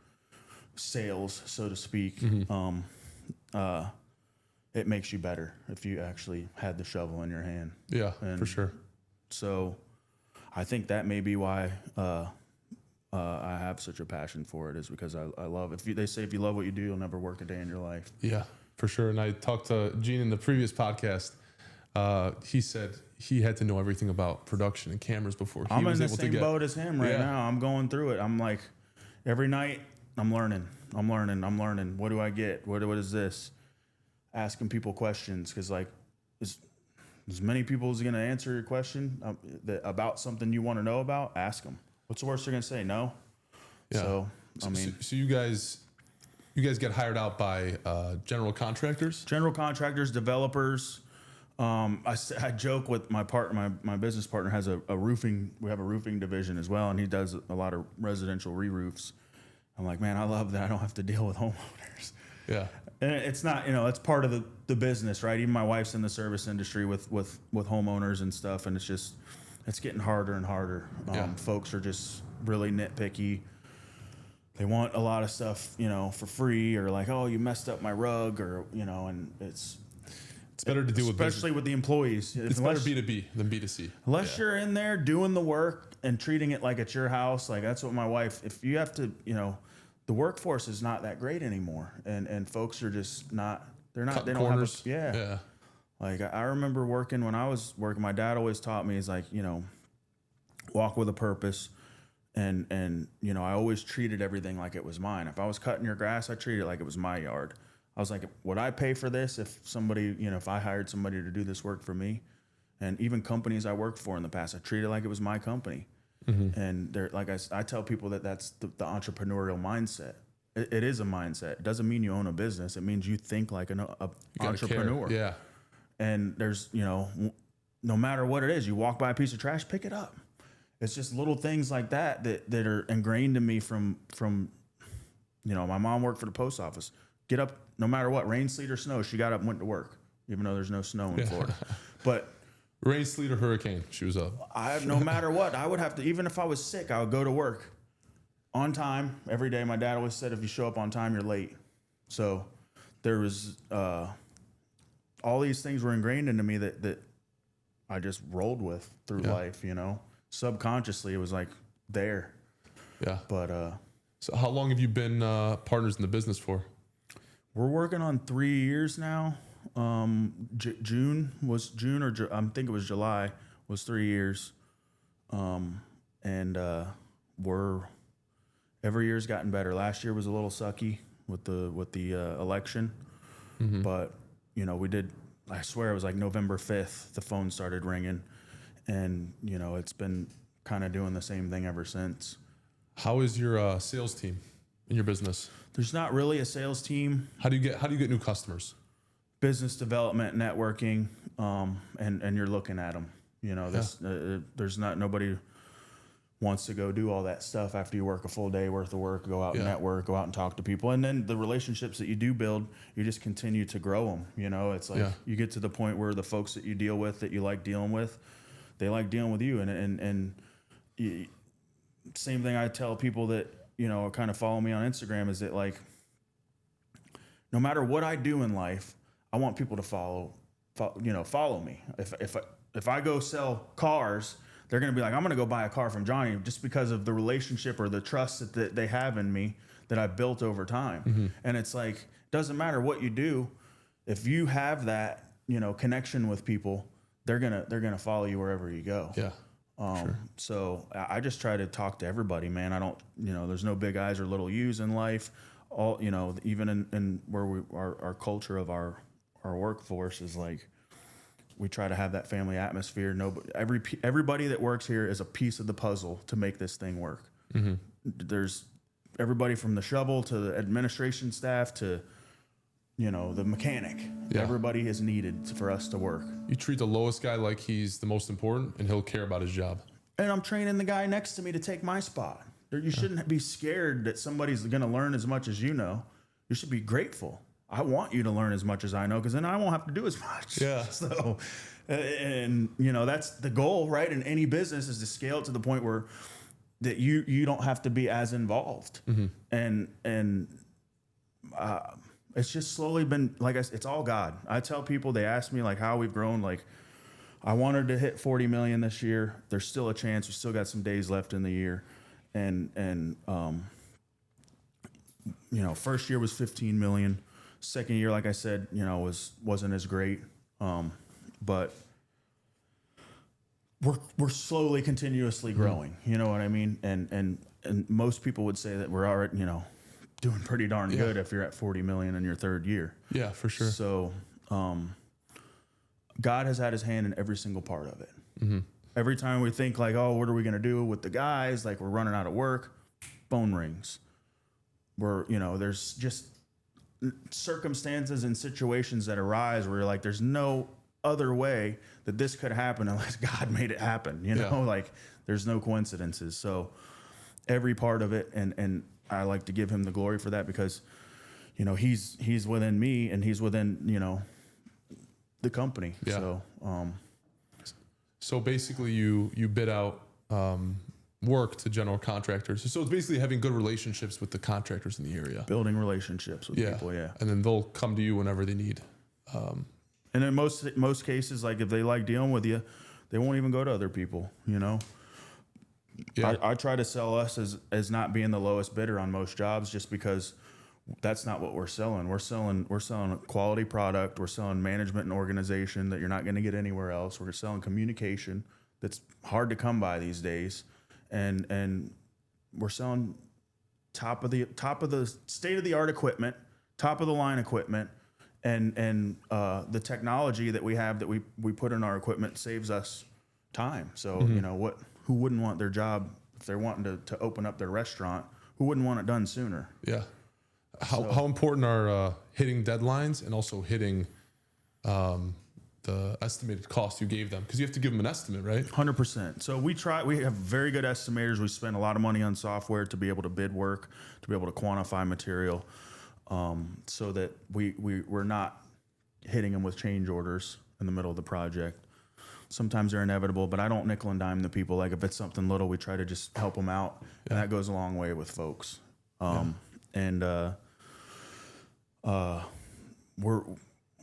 sales, so to speak, it makes you better if you actually had the shovel in your hand. Yeah, for sure. So I think that may be why I have such a passion for it, is because I love it. They say if you love what you do, you'll never work a day in your life. Yeah. For sure. And I talked to Gene in the previous podcast. He said he had to know everything about production and cameras before he was able to get... I'm in the same boat as him right now. I'm going through it. I'm like, every night I'm learning. What do I get? What is this? Asking people questions. Because like, as many people as going to answer your question about something you want to know about, ask them. What's the worst they're going to say? No. Yeah. So you guys get hired out by general contractors? General contractors, developers. I joke with my partner, my business partner has a roofing. We have a roofing division as well, and he does a lot of residential re-roofs. I'm like, man, I love that I don't have to deal with homeowners. Yeah, and it's not, it's part of the business, right? Even my wife's in the service industry with homeowners and stuff, and it's getting harder and harder. Folks are just really nitpicky. They want a lot of stuff, for free, or like, oh, you messed up my rug, or, and it's better to deal with, especially with the employees. It's better B2B than B2C. Unless you're in there doing the work and treating it like it's your house. Like that's what my wife, if you have to, the workforce is not that great anymore. And folks are just not, they don't corners. Have yeah. Like I remember working, when I was working, my dad always taught me, is like, walk with a purpose. And I always treated everything like it was mine. If I was cutting your grass, I treated it like it was my yard. I was like, would I pay for this if somebody, if I hired somebody to do this work for me? And even companies I worked for in the past, I treated it like it was my company. Mm-hmm. And they're like, I tell people that's the entrepreneurial mindset. It is a mindset. It doesn't mean you own a business. It means you think like an entrepreneur. Care. Yeah. And there's, no matter what it is, you walk by a piece of trash, pick it up. It's just little things like that are ingrained in me from my mom worked for the post office. Get up, no matter what, rain, sleet, or snow, she got up and went to work, even though there's no snow in Florida. But rain, sleet, or hurricane, she was up. No matter what, I would have to, even if I was sick, I would go to work on time every day. My dad always said, if you show up on time, you're late. So there was all these things were ingrained into me that I just rolled with through life, you know. Subconsciously, it was like there. Yeah. But so how long have you been partners in the business for? we're working on 3 years now. June or I think it was July was 3 years. And we're every year's gotten better. Last year was a little sucky with the election, but you know, we did. I swear it was like November 5th. The phone started ringing, and you know, it's been kind of doing the same thing ever since. How is your sales team in your business? There's not really a sales team. How do you get new customers? Business development, networking, and you're looking at them. You know, there's not nobody wants to go do all that stuff after you work a full day worth of work, go out and network, go out and talk to people. And then the relationships that you do build, you just continue to grow them. You know, it's like you get to the point where the folks that you deal with, that you like dealing with, they like dealing with you. And same thing I tell people that, you know, kind of follow me on Instagram is that, like, no matter what I do in life, I want people to follow me. If I go sell cars, they're going to be like, I'm going to go buy a car from Jonnie just because of the relationship or the trust that they have in me that I've built over time. And it's like, it doesn't matter what you do. If you have that, you know, connection with people, they're going to follow you wherever you go. Yeah. Sure. So I just try to talk to everybody, man. I don't, you know, there's no big I's or little U's in life. All, you know, even in where our culture of our workforce is like, we try to have that family atmosphere. Everybody that works here is a piece of the puzzle to make this thing work. There's everybody from the shovel to the administration staff to, you know, the mechanic. Everybody is needed for us to work. You treat the lowest guy like he's the most important, and he'll care about his job. And I'm training the guy next to me to take my spot. You shouldn't be scared that somebody's going to learn as much as you know. You should be grateful. I want you to learn as much as I know, because then I won't have to do as much. Yeah. So, and you know, that's the goal, right? In any business is to scale it to the point where that you don't have to be as involved. And it's just slowly been, like I said, it's all God. I tell people, they ask me like how we've grown. Like, I wanted to hit 40 million this year. There's still a chance. We still got some days left in the year. And you know, first year was 15 million. Second year, like I said, you know, wasn't as great, but we're slowly, continuously growing. You know what I mean? And most people would say that we're already, you know, doing pretty darn good if you're at 40 million in your third year. Yeah, for sure. So God has had His hand in every single part of it. Every time we think like, oh, what are we gonna do with the guys? Like, we're running out of work. Phone rings. You know, there's just circumstances and situations that arise where you're like, there's no other way that this could happen unless God made it happen. You know, like, there's no coincidences. So every part of it, and I like to give Him the glory for that, because, you know, he's within me and He's within, you know, the company. So basically you bid out work to general contractors. So it's basically having good relationships with the contractors in the area. Building relationships with people, And then they'll come to you whenever they need. And in most cases, like, if they like dealing with you, they won't even go to other people, you know? I try to sell us as not being the lowest bidder on most jobs, just because that's not what we're selling. We're selling a quality product. We're selling management and organization that you're not going to get anywhere else. We're selling communication that's hard to come by these days. And we're selling top of the state of the art equipment, top of the line equipment, and the technology that we have that we put in our equipment saves us time. So you know, who wouldn't want their job, if they're wanting to open up their restaurant? Who wouldn't want it done sooner? Yeah. How important are hitting deadlines and also hitting the estimated cost you gave them? Because you have to give them an estimate, right? 100%. So we have very good estimators. We spend a lot of money on software to be able to bid work, to be able to quantify material, so that we're not hitting them with change orders in the middle of the project. Sometimes they're inevitable, but I don't nickel and dime the people. Like, if it's something little, we try to just help them out, and that goes a long way with folks. And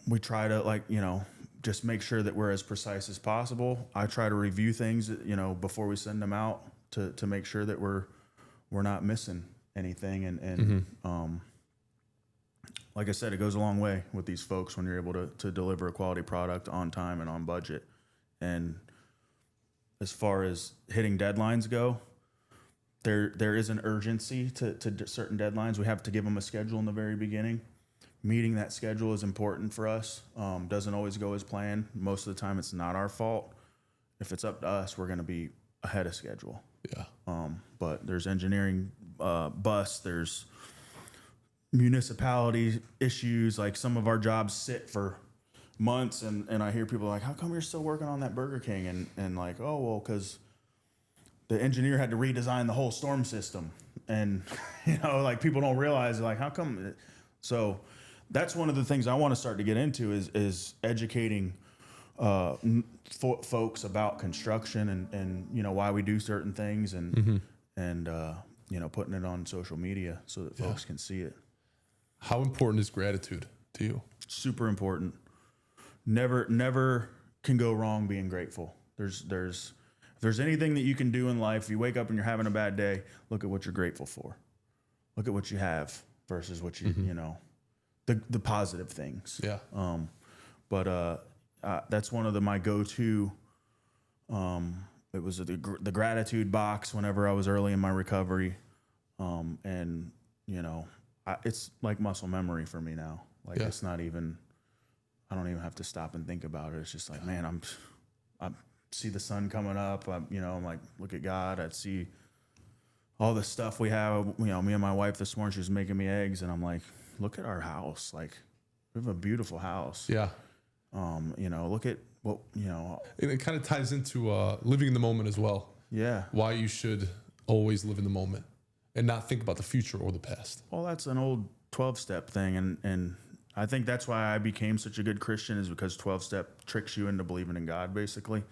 we try to, like, you know, just make sure that we're as precise as possible. I try to review things, before we send them out to make sure that we're not missing anything. And like I said, it goes a long way with these folks when you're able to deliver a quality product on time and on budget. And as far as hitting deadlines go, there is an urgency to certain deadlines. We have to give them a schedule in the very beginning. Meeting that schedule is important for us. Doesn't always go as planned. Most of the time, it's not our fault. If it's up to us, we're going to be ahead of schedule. Yeah. But there's engineering busts. There's municipality issues. Like some of our jobs sit for months, and I hear people like, "How come you're still working on that Burger King?" And like, "Oh, well, because the engineer had to redesign the whole storm system." And like people don't realize, like, how come? So that's one of the things I want to start to get into is educating folks about construction and why we do certain things and putting it on social media so that folks can see it. How important is gratitude to you? Super important. Never can go wrong being grateful. If there's anything that you can do in life, if you wake up and you're having a bad day, look at what you're grateful for. Look at what you have versus what you the positive things. Yeah. But that's one of my go-to. It was the gratitude box whenever I was early in my recovery, and it's like muscle memory for me now. Like it's not even. I don't even have to stop and think about it. It's just like, man, I see the sun coming up. I'm like, look at God. I see all the stuff we have. Me and my wife this morning, she was making me eggs, and I'm like, look at our house. Like, we have a beautiful house. Yeah. Look at what, And it kind of ties into living in the moment as well. Yeah. Why you should always live in the moment and not think about the future or the past. Well, that's an old 12-step thing. And I think that's why I became such a good Christian, is because 12-step tricks you into believing in God, basically.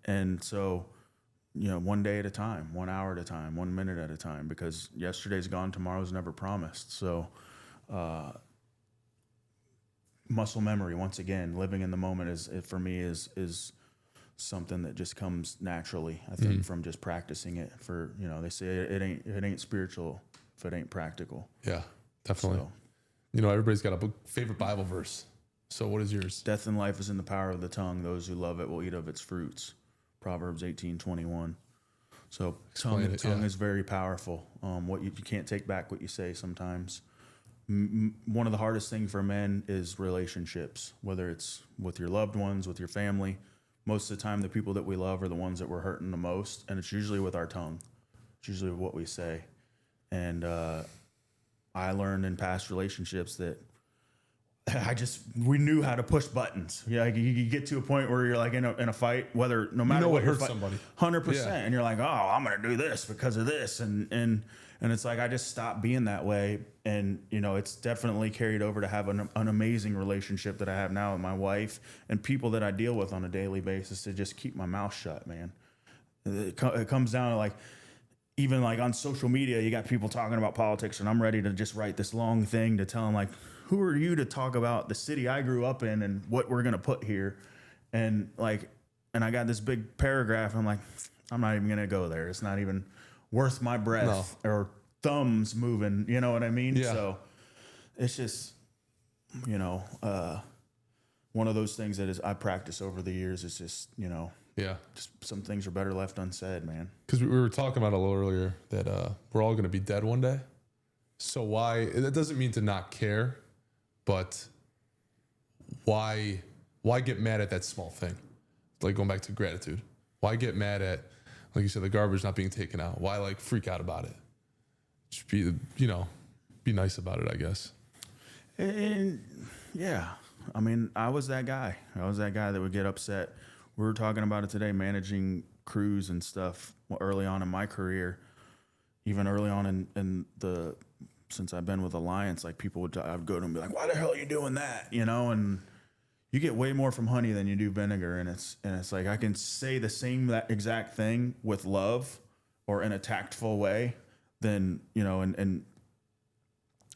And so, one day at a time, 1 hour at a time, 1 minute at a time, because yesterday's gone, tomorrow's never promised. So, muscle memory, once again, living in the moment for me is something that just comes naturally, I think, from just practicing it. For they say it ain't spiritual if it ain't practical. Yeah, definitely. So, everybody's got a favorite Bible verse. So what is yours? Death and life is in the power of the tongue. Those who love it will eat of its fruits. Proverbs 18:21. So tongue is very powerful. What you can't take back what you say sometimes. One of the hardest things for men is relationships, whether it's with your loved ones, with your family. Most of the time, the people that we love are the ones that we're hurting the most, and it's usually with our tongue. It's usually what we say. And I learned in past relationships that we knew how to push buttons. Yeah, like you get to a point where you're like in a fight, no matter what hurts somebody, 100%, and you're like, oh, I'm gonna do this because of this, and it's like I just stopped being that way, and it's definitely carried over to have an amazing relationship that I have now with my wife and people that I deal with on a daily basis, to just keep my mouth shut, man. It comes down to like, even like on social media, you got people talking about politics, and I'm ready to just write this long thing to tell them, like, who are you to talk about the city I grew up in and what we're gonna put here, and I got this big paragraph, and I'm like, I'm not even gonna go there. It's not even worth my breath or thumbs moving. You know what I mean? Yeah. So it's just, one of those things that I practice over the years. Is just, just some things are better left unsaid, man. Because we were talking about a little earlier that we're all going to be dead one day. So that doesn't mean to not care, but why get mad at that small thing? Like going back to gratitude. Why get mad at, like you said, the garbage not being taken out? Why freak out about it? Just be nice about it, I guess. And yeah, I mean, I was that guy. I was that guy that would get upset. We were talking about it today, managing crews and stuff early on in my career, even early on since I've been with Alliance, like I'd go to them and be like, why the hell are you doing that? And you get way more from honey than you do vinegar. And it's like, I can say the same that exact thing with love or in a tactful way than, and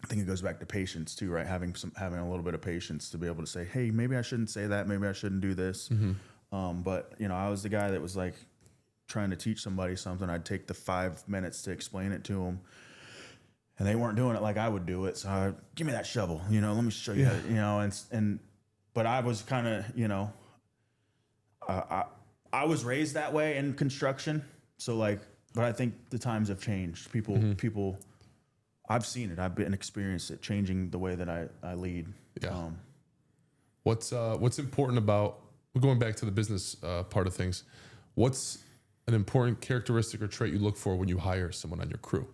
I think it goes back to patience too, right? Having a little bit of patience to be able to say, hey, maybe I shouldn't say that. Maybe I shouldn't do this. But you know, I was the guy that was like trying to teach somebody something. I'd take the 5 minutes to explain it to them, and they weren't doing it like I would do it. So I, give me that shovel, you know, let me show you, how, you know, but I was kind of, you know, I was raised that way in construction. So like, but I think the times have changed. People, I've seen it. I've been experienced it changing the way that I lead. Yeah. What's important about, going back to the business part of things, what's an important characteristic or trait you look for when you hire someone on your crew?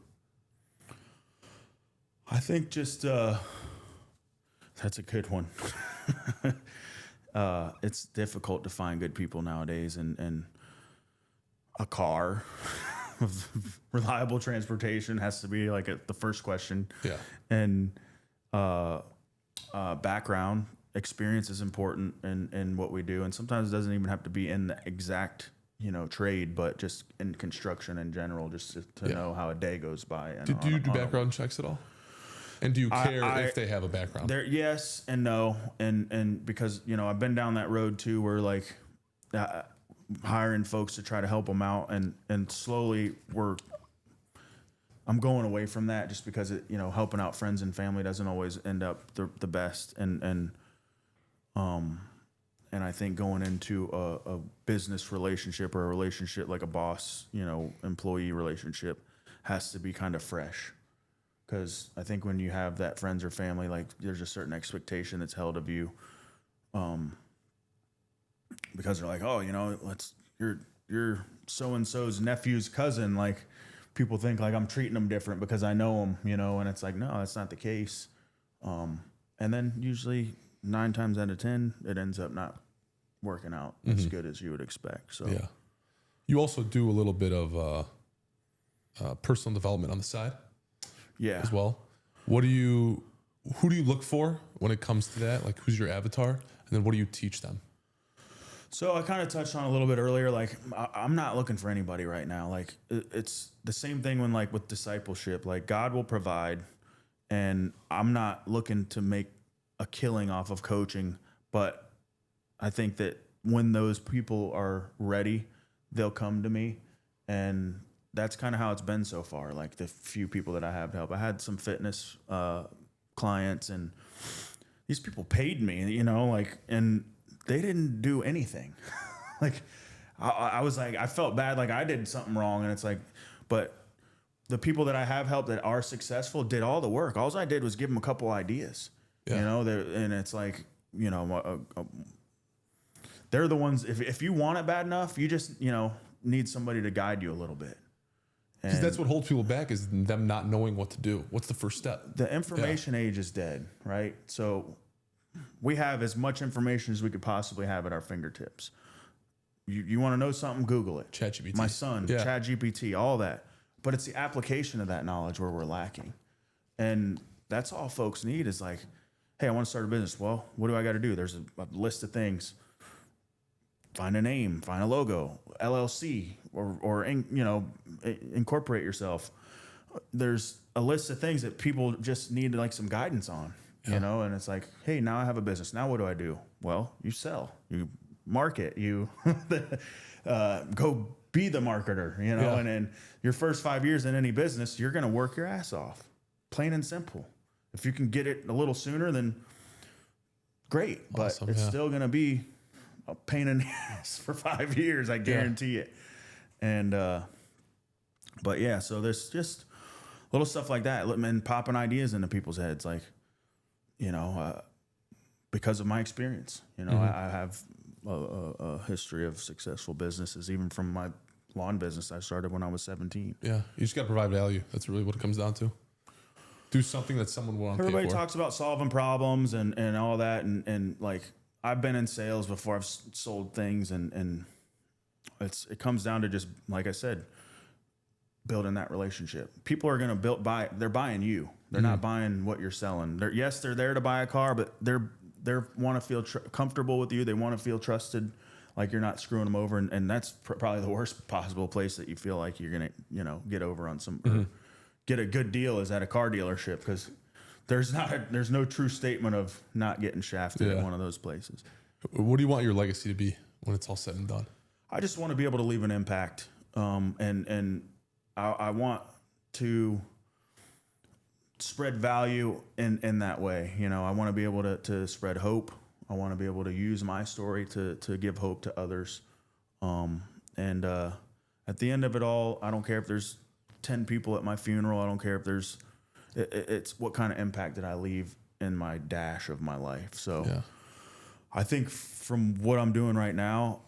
I think just, that's a good one. It's difficult to find good people nowadays, and a car, reliable transportation has to be like the first question. Yeah. And background experience is important in what we do. And sometimes it doesn't even have to be in the exact, you know, trade, but just in construction in general, just to know how a day goes by. And do you do background checks at all? And do you care if they have a background? Yes and no. And because, you know, I've been down that road too, where like hiring folks to try to help them out, and slowly I'm going away from that, just because it, you know, helping out friends and family doesn't always end up the best. And I think going into a business relationship, or a relationship like a boss, you know, employee relationship, has to be kind of fresh. Because I think when you have that friends or family, like there's a certain expectation that's held of you, because they're like, oh, you know, you're so and so's nephew's cousin. Like people think like I'm treating them different because I know them, you know, and it's like, no, that's not the case. And then usually 9 times out of 10, it ends up not working out as good as you would expect. So yeah, you also do a little bit of personal development on the side. Yeah. As well. Who do you look for when it comes to that? Like, who's your avatar? And then what do you teach them? So I kind of touched on a little bit earlier, like I'm not looking for anybody right now. Like it's the same thing when like with discipleship, like God will provide, and I'm not looking to make a killing off of coaching, but I think that when those people are ready, they'll come to me. And that's kind of how it's been so far. Like the few people that I have to help, I had some fitness clients, and these people paid me, you know, like, and they didn't do anything. Like I was like, I felt bad. Like I did something wrong. And it's like, but the people that I have helped that are successful did all the work. All I did was give them a couple ideas, you know, and it's like, you know, they're the ones, if you want it bad enough, you just, you know, need somebody to guide you a little bit. Because that's what holds people back, is them not knowing what to do. What's the first step? The information age is dead, right? So we have as much information as we could possibly have at our fingertips. You want to know something, Google it. ChatGPT. My son, ChatGPT, all that. But it's the application of that knowledge where we're lacking. And that's all folks need is like, hey, I want to start a business. Well, what do I got to do? There's a list of things. Find a name, find a logo, LLC, or you know, incorporate yourself. There's a list of things that people just need like some guidance on, you know, and it's like, hey, now I have a business. Now what do I do? Well, you sell, you market, you go be the marketer, you know, and in your first 5 years in any business, you're going to work your ass off, plain and simple. If you can get it a little sooner, then great, but it's still going to be a pain in the ass for 5 years, I guarantee it. And, but yeah, so there's just little stuff like that, and popping ideas into people's heads. Like, you know, because of my experience, you know, I have a history of successful businesses, even from my lawn business I started when I was 17. Yeah. You just got to provide value. That's really what it comes down to. Do something that someone will want to pay for. Everybody talks about solving problems and all that. And like, I've been in sales before. I've sold things, and it comes down to just, like I said, building that relationship. People are going to buy. They're buying you. They're not buying what you're selling. They're there to buy a car, but they want to feel comfortable with you. They want to feel trusted, like you're not screwing them over. And that's probably the worst possible place that you feel like you're going to, you know, get over on some, or get a good deal is at a car dealership, because there's no true statement of not getting shafted at one of those places. What do you want your legacy to be when it's all said and done? I just want to be able to leave an impact. And I want to spread value in that way. You know, I want to be able to spread hope. I want to be able to use my story to give hope to others. And at the end of it all, I don't care if there's 10 people at my funeral. I don't care if it's what kind of impact did I leave in my dash of my life. So I think from what I'm doing right now,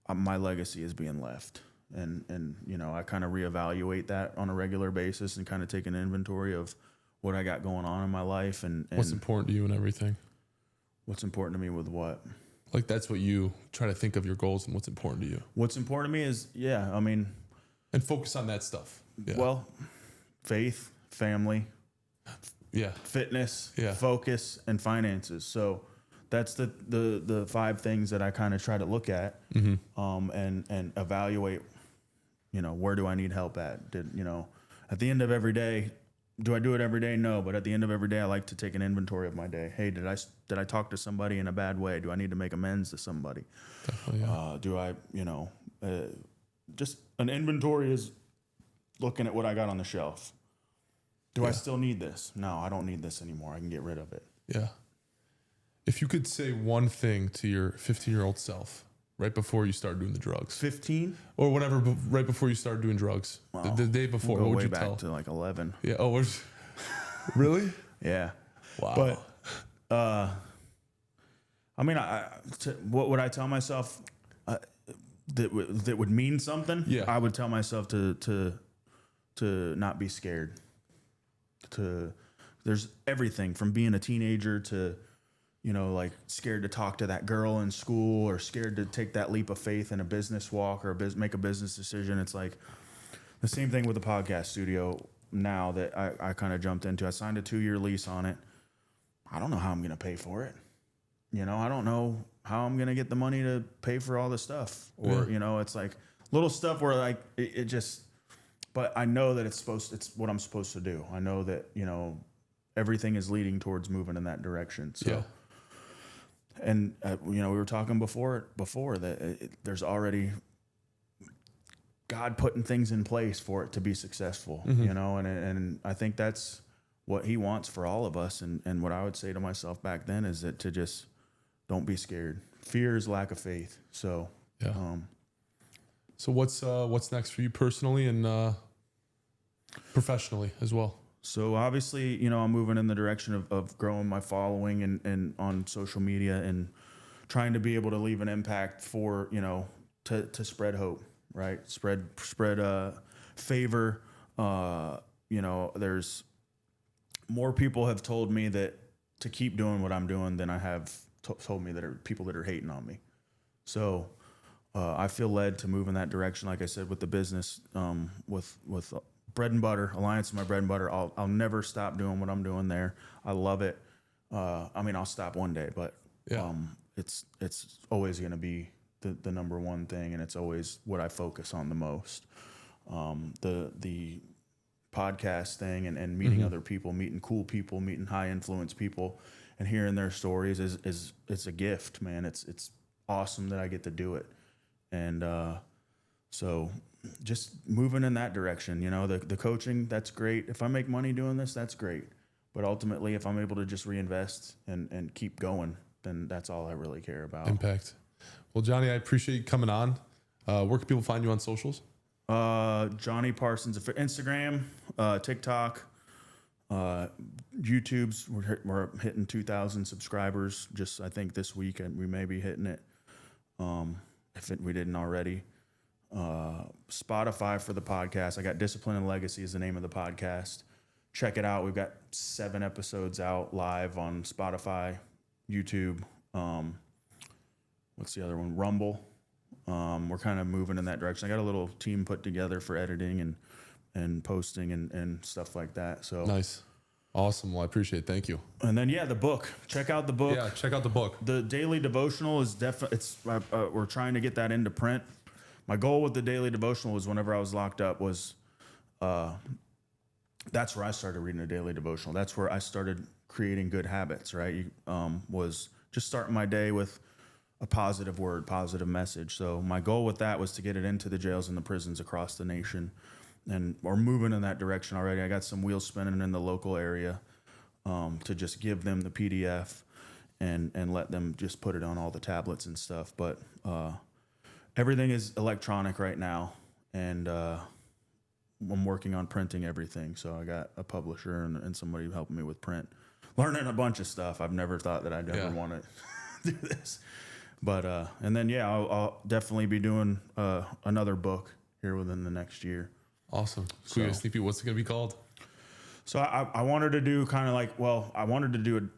my legacy is being left. And you know, I kind of reevaluate that on a regular basis and kind of take an inventory of what I got going on in my life and what's important to you and everything. What's important to me with what? Like that's what you try to think of your goals and what's important to you. What's important to me is, I mean, and focus on that stuff. Yeah. Well, faith, family, fitness, focus, and finances. So that's the 5 things that I kind of try to look at, and evaluate. You know, where do I need help at? At the end of every day, do I do it every day? No, but at the end of every day, I like to take an inventory of my day. Hey, did I talk to somebody in a bad way? Do I need to make amends to somebody? Do I, just an inventory is looking at what I got on the shelf. Do I still need this? No, I don't need this anymore. I can get rid of it. Yeah. If you could say one thing to your 15-year-old self right before you start doing the drugs. 15? Or whatever, right before you start doing drugs. Wow. The day before, what would you tell? To like 11. Yeah. Oh, really? Yeah. Wow. But, I mean, what would I tell myself that would mean something? Yeah. I would tell myself to not be scared. There's everything from being a teenager to, like scared to talk to that girl in school or scared to take that leap of faith in a business walk or make a business decision. It's like the same thing with the podcast studio now that I kind of jumped into. I signed a 2-year lease on it. I don't know how I'm going to pay for it. I don't know how I'm going to get the money to pay for all the stuff or, it's like little stuff where like it just, but I know that it's what I'm supposed to do. I know that, everything is leading towards moving in that direction. So, and we were talking before that there's already God putting things in place for it to be successful, and I think that's what he wants for all of us. And what I would say to myself back then is that to just don't be scared. Fear is lack of faith. So, so what's next for you personally and professionally as well? So obviously, I'm moving in the direction of growing my following and on social media and trying to be able to leave an impact for, to spread hope, right? Spread favor. There's more people have told me that to keep doing what I'm doing than I have told me that are people that are hating on me. So I feel led to move in that direction. Like I said, with the business, with bread and butter, Alliance is my bread and butter. I'll never stop doing what I'm doing there. I love it. I'll stop one day, but it's always going to be the number one thing, and it's always what I focus on the most. The podcast thing and meeting other people, meeting cool people, meeting high influence people, and hearing their stories is it's a gift, man. It's awesome that I get to do it, and so. Just moving in that direction, the coaching, that's great. If I make money doing this, that's great. But ultimately, if I'm able to just reinvest and keep going, then that's all I really care about. Impact. Well, Jonnie, I appreciate you coming on. Where can people find you on socials? Jonnie Parsons, Instagram, TikTok, YouTube's. We're hitting 2,000 subscribers. Just I think this week, and we may be hitting it. We didn't already. Spotify for the podcast. I got Discipline and Legacy is the name of the podcast. Check it out. We've got 7 episodes out live on Spotify, YouTube. What's the other one? Rumble. We're kind of moving in that direction. I got a little team put together for editing and posting and stuff like that. So nice. Awesome. Well, I appreciate it. Thank you. And then, the book. Check out the book. Yeah, check out the book. The daily devotional is definitely, we're trying to get that into print. My goal with the daily devotional was whenever I was locked up was that's where I started reading a daily devotional. That's where I started creating good habits, right? Was just starting my day with a positive word, positive message. So my goal with that was to get it into the jails and the prisons across the nation, and we're moving in that direction already. I got some wheels spinning in the local area to just give them the PDF and let them just put it on all the tablets and stuff. But everything is electronic right now, and I'm working on printing everything. So I got a publisher and somebody helping me with print, learning a bunch of stuff. I've never thought that I'd ever want to do this. But, and then, I'll definitely be doing another book here within the next year. Awesome. So, sneak peek, what's it going to be called? So I wanted to do kind of like, I wanted to do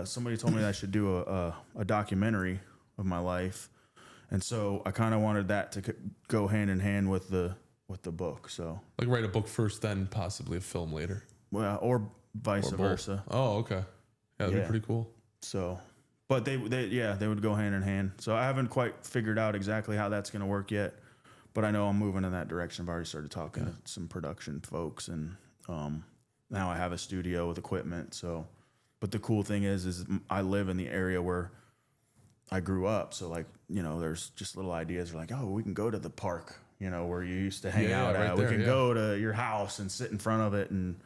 somebody told me that I should do a documentary of my life. And so I kind of wanted that to go hand in hand with the book. So like write a book first, then possibly a film later. Well, or vice versa. Oh, okay. Yeah, that'd be pretty cool. So, but they would go hand in hand. So I haven't quite figured out exactly how that's going to work yet, but I know I'm moving in that direction. I've already started talking to some production folks, and now I have a studio with equipment. So, but the cool thing is I live in the area where I grew up. So like, there's just little ideas like, oh, we can go to the park, where you used to hang out at. We can go to your house and sit in front of it, and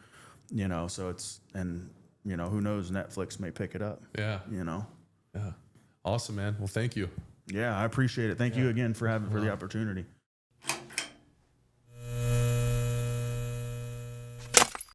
so it's, and who knows, Netflix may pick it up. Yeah. Yeah. Awesome, man. Well, thank you. Yeah, I appreciate it. Thank you again for the opportunity.